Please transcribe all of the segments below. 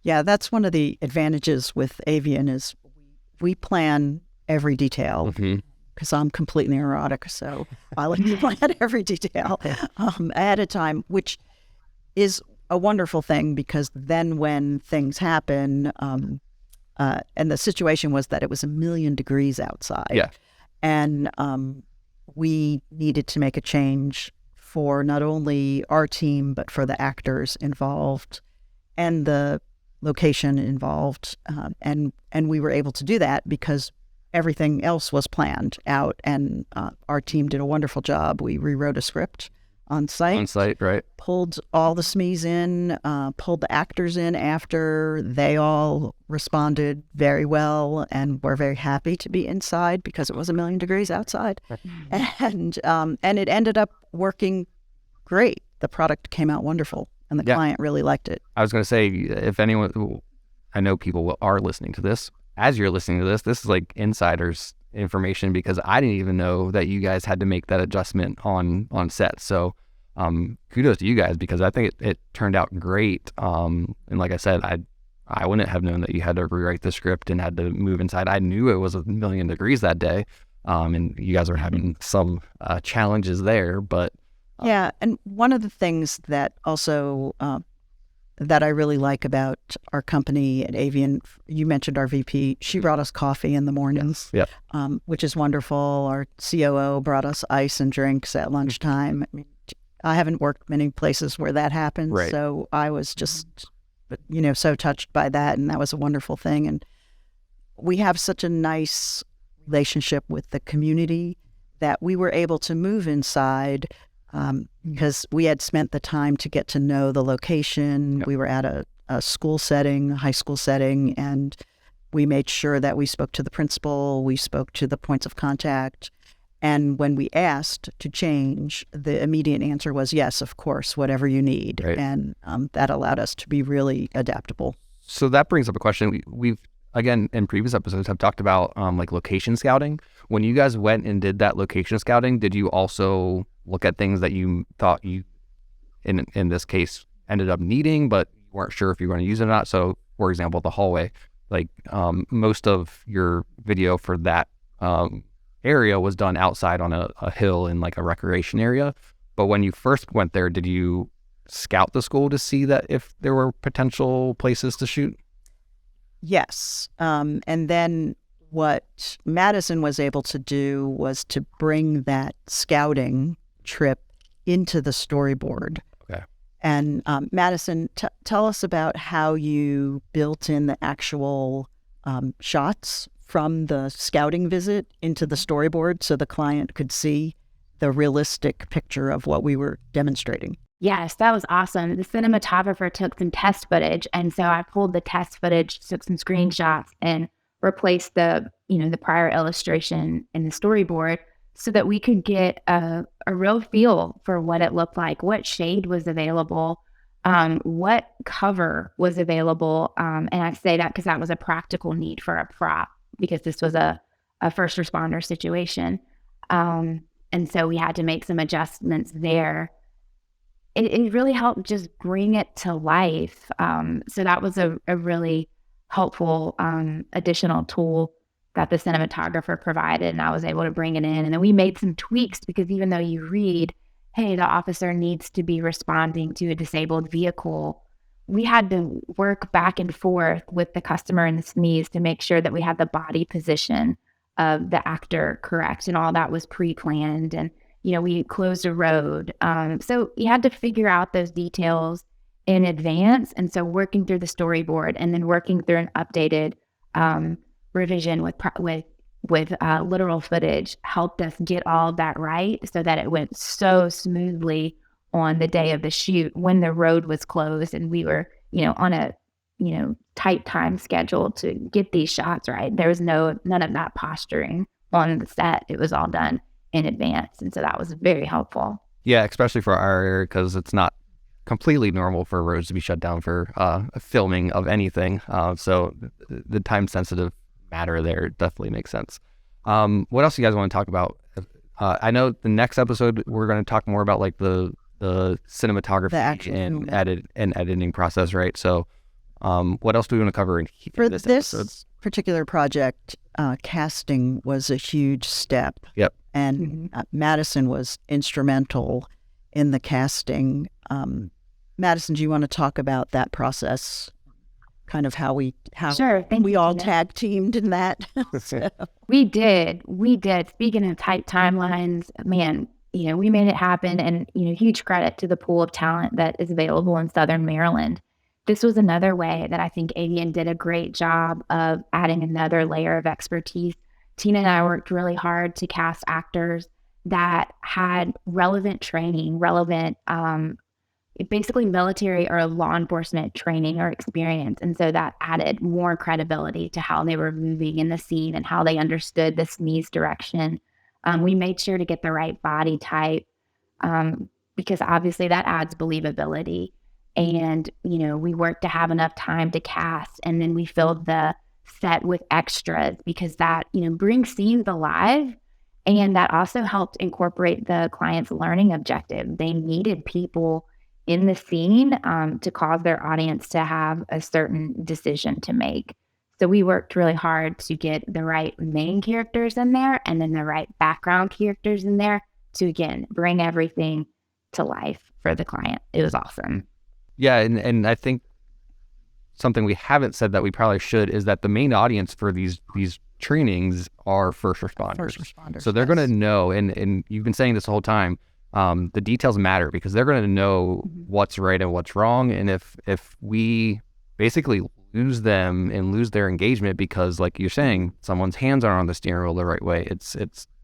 Yeah, that's one of the advantages with Avian is we plan every detail because I'm completely neurotic, so I like to plan every detail ahead of time, which is a wonderful thing because then when things happen, and the situation was that it was 1,000,000 degrees outside. Yeah. And we needed to make a change for not only our team, but for the actors involved and the location involved. And we were able to do that because everything else was planned out. And our team did a wonderful job. We rewrote a script on site. On site, right. Pulled all the SMEs in, pulled the actors in after. They all responded very well and were very happy to be inside because it was 1,000,000 degrees outside. And it ended up working great. The product came out wonderful and the client really liked it. I was going to say, if anyone, I know people are listening to this. As you're listening to this is like insiders information because I didn't even know that you guys had to make that adjustment on set. So kudos to you guys because I think it turned out great. And like I said, I wouldn't have known that you had to rewrite the script and had to move inside. I knew it was 1,000,000 degrees that day, and you guys are having some challenges there. But yeah, and one of the things that also that I really like about our company at Avian, you mentioned our VP. She brought us coffee in the mornings, which is wonderful. Our COO brought us ice and drinks at lunchtime. I mean, I haven't worked many places where that happens, so I was just, so touched by that, and that was a wonderful thing. And we have such a nice relationship with the community that we were able to move inside because we had spent the time to get to know the location. We were at a school setting, a high school setting, and we made sure that we spoke to the principal, we spoke to the points of contact. And when we asked to change, the immediate answer was, yes, of course, whatever you need. Right. And that allowed us to be really adaptable. So that brings up a question. We've, again, in previous episodes, have talked about like location scouting. When you guys went and did that location scouting, did you also look at things that you thought you, in this case, ended up needing, but you weren't sure if you were going to use it or not? So, for example, the hallway, like most of your video for that area was done outside on a hill in like a recreation area. But when you first went there, did you scout the school to see that if there were potential places to shoot? Yes. And then what Madison was able to do was to bring that scouting trip into the storyboard. Okay. And Madison, tell us about how you built in the actual shots from the scouting visit into the storyboard so the client could see the realistic picture of what we were demonstrating. Yes, that was awesome. The cinematographer took some test footage, and so I pulled the test footage, took some screenshots, and replaced the prior illustration in the storyboard so that we could get a real feel for what it looked like, what shade was available, what cover was available. And I say that because that was a practical need for a prop because this was a first responder situation. And so we had to make some adjustments there. It really helped just bring it to life. So that was a really helpful additional tool that the cinematographer provided, and I was able to bring it in. And then we made some tweaks because even though you read, hey, the officer needs to be responding to a disabled vehicle, we had to work back and forth with the customer and the SMEs to make sure that we had the body position of the actor correct, and all that was pre-planned. And we closed a road. So you had to figure out those details in advance. And so working through the storyboard and then working through an updated revision with literal footage helped us get all of that right so that it went so smoothly on the day of the shoot when the road was closed and we were, on a, tight time schedule to get these shots right. There was none of that posturing on the set. It was all done in advance. And so that was very helpful. Yeah, especially for our area because it's not completely normal for roads to be shut down for filming of anything. So the time sensitive matter there definitely makes sense. What else do you guys want to talk about? I know the next episode we're going to talk more about like the cinematography and editing process, right? So What else do we want to cover in For this this episode? particular project, casting was a huge step. Yep. And Madison was instrumental in the casting. Madison, do you want to talk about that process? Kind of how we Sure. Thank we you, all Tina. tag teamed in that. So, We did. Speaking of tight timelines, man, we made it happen. And, huge credit to the pool of talent that is available in Southern Maryland. This was another way that I think AVIAN did a great job of adding another layer of expertise. Tina and I worked really hard to cast actors that had relevant training, basically military or law enforcement training or experience. And so that added more credibility to how they were moving in the scene and how they understood the sneeze direction. We made sure to get the right body type because obviously that adds believability. And, we worked to have enough time to cast, and then we filled the set with extras because that, brings scenes alive. And that also helped incorporate the client's learning objective. They needed people in the scene to cause their audience to have a certain decision to make. So we worked really hard to get the right main characters in there and then the right background characters in there to, again, bring everything to life for the client. It was awesome. Yeah, and I think something we haven't said that we probably should is that the main audience for these trainings are first responders. So they're going to know, and you've been saying this the whole time, the details matter because they're going to know what's right and what's wrong. And if we basically lose them and lose their engagement because, like you're saying, someone's hands aren't on the steering wheel the right way, it's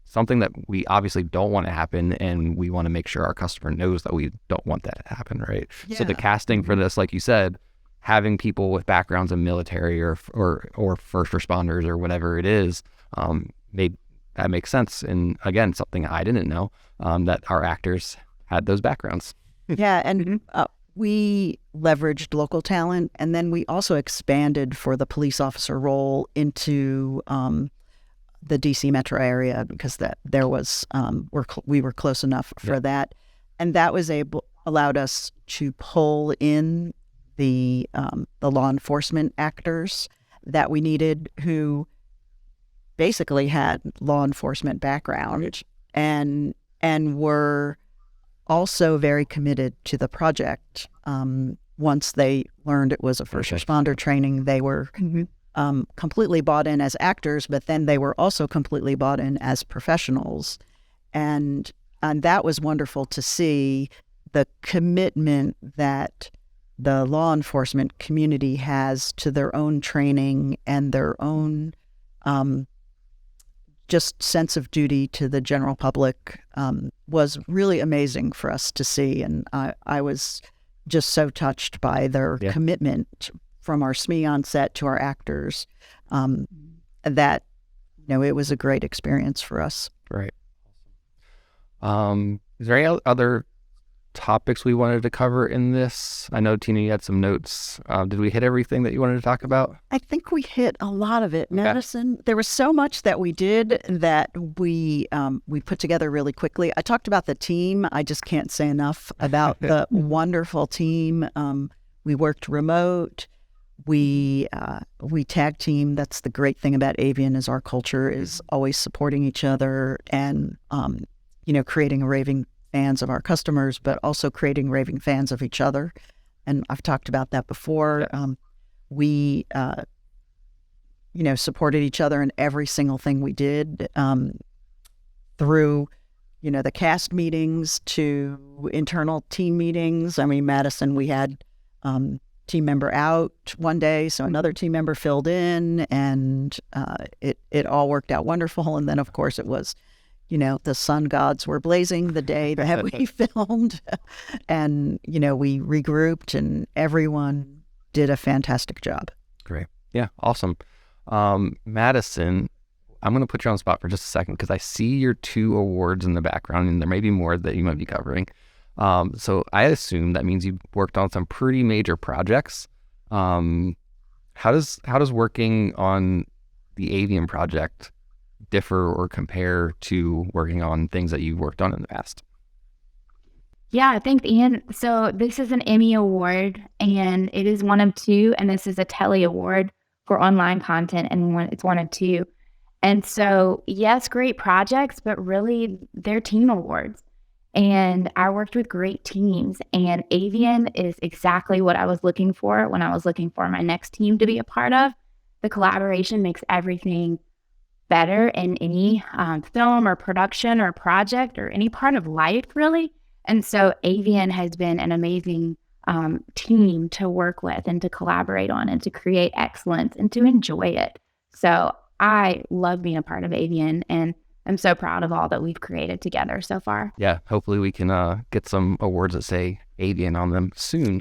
something that we obviously don't want to happen, and we want to make sure our customer knows that we don't want that to happen, right? Yeah. So the casting for this, like you said, having people with backgrounds in military or first responders or whatever it is, that makes sense. And again, something I didn't know, that our actors had those backgrounds. Yeah, and we leveraged local talent, and then we also expanded for the police officer role into the DC metro area because there was we were close enough for that, and that was allowed us to pull in the law enforcement actors that we needed who basically had law enforcement background and were also very committed to the project. Once they learned it was a first responder training, they were completely bought in as actors, but then they were also completely bought in as professionals. And that was wonderful to see the commitment that the law enforcement community has to their own training and their own just sense of duty to the general public was really amazing for us to see. And I was just so touched by their commitment from our SME on set to our actors, that, it was a great experience for us. Right. Is there any other topics we wanted to cover in this? I know, Tina, you had some notes. Did we hit everything that you wanted to talk about? I think we hit a lot of it, Madison. There was so much that we did that we put together really quickly. I talked about the team. I just can't say enough about the wonderful team. We worked remote. We tag team. That's the great thing about AVIAN is our culture is always supporting each other and, creating raving fans of our customers, but also creating raving fans of each other. And I've talked about that before. We, supported each other in every single thing we did, through, the cast meetings to internal team meetings. I mean, Madison, we had team member out one day, so another team member filled in, and it all worked out wonderful. And then, of course, it was, the sun gods were blazing the day that we filmed, and we regrouped, and everyone did a fantastic job. Great, yeah, awesome. Madison, I'm going to put you on the spot for just a second because I see your 2 awards in the background, and there may be more that you might be covering. So I assume that means you worked on some pretty major projects. How does working on the AVIAN project differ or compare to working on things that you've worked on in the past? Yeah, thanks, Ian. So this is an Emmy Award, and it is one of two, and this is a Telly Award for online content, and it's one of two. And so, yes, great projects, but really they're team awards. And I worked with great teams, and Avian is exactly what I was looking for when I was looking for my next team to be a part of. The collaboration makes everything better in any film or production or project or any part of life, really. And so Avian has been an amazing team to work with and to collaborate on and to create excellence and to enjoy it. So I love being a part of Avian, and I'm so proud of all that we've created together so far. Yeah, hopefully we can get some awards that say Avian on them soon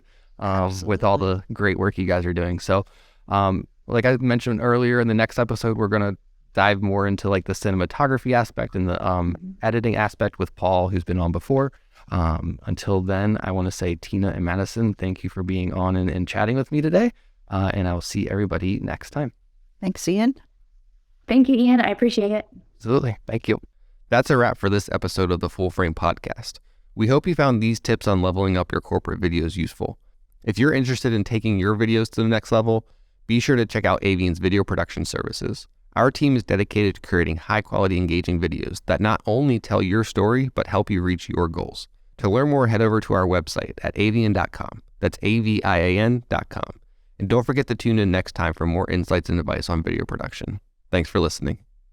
with all the great work you guys are doing. So like I mentioned earlier, in the next episode, we're going to dive more into like the cinematography aspect and the editing aspect with Paul, who's been on before. Until then, I want to say, Tina and Madison, thank you for being on and chatting with me today. And I will see everybody next time. Thanks, Ian. Thank you, Ian. I appreciate it. Absolutely. Thank you. That's a wrap for this episode of the Full Frame Podcast. We hope you found these tips on leveling up your corporate videos useful. If you're interested in taking your videos to the next level, be sure to check out Avian's video production services. Our team is dedicated to creating high-quality, engaging videos that not only tell your story, but help you reach your goals. To learn more, head over to our website at avian.com. That's avian.com. And don't forget to tune in next time for more insights and advice on video production. Thanks for listening.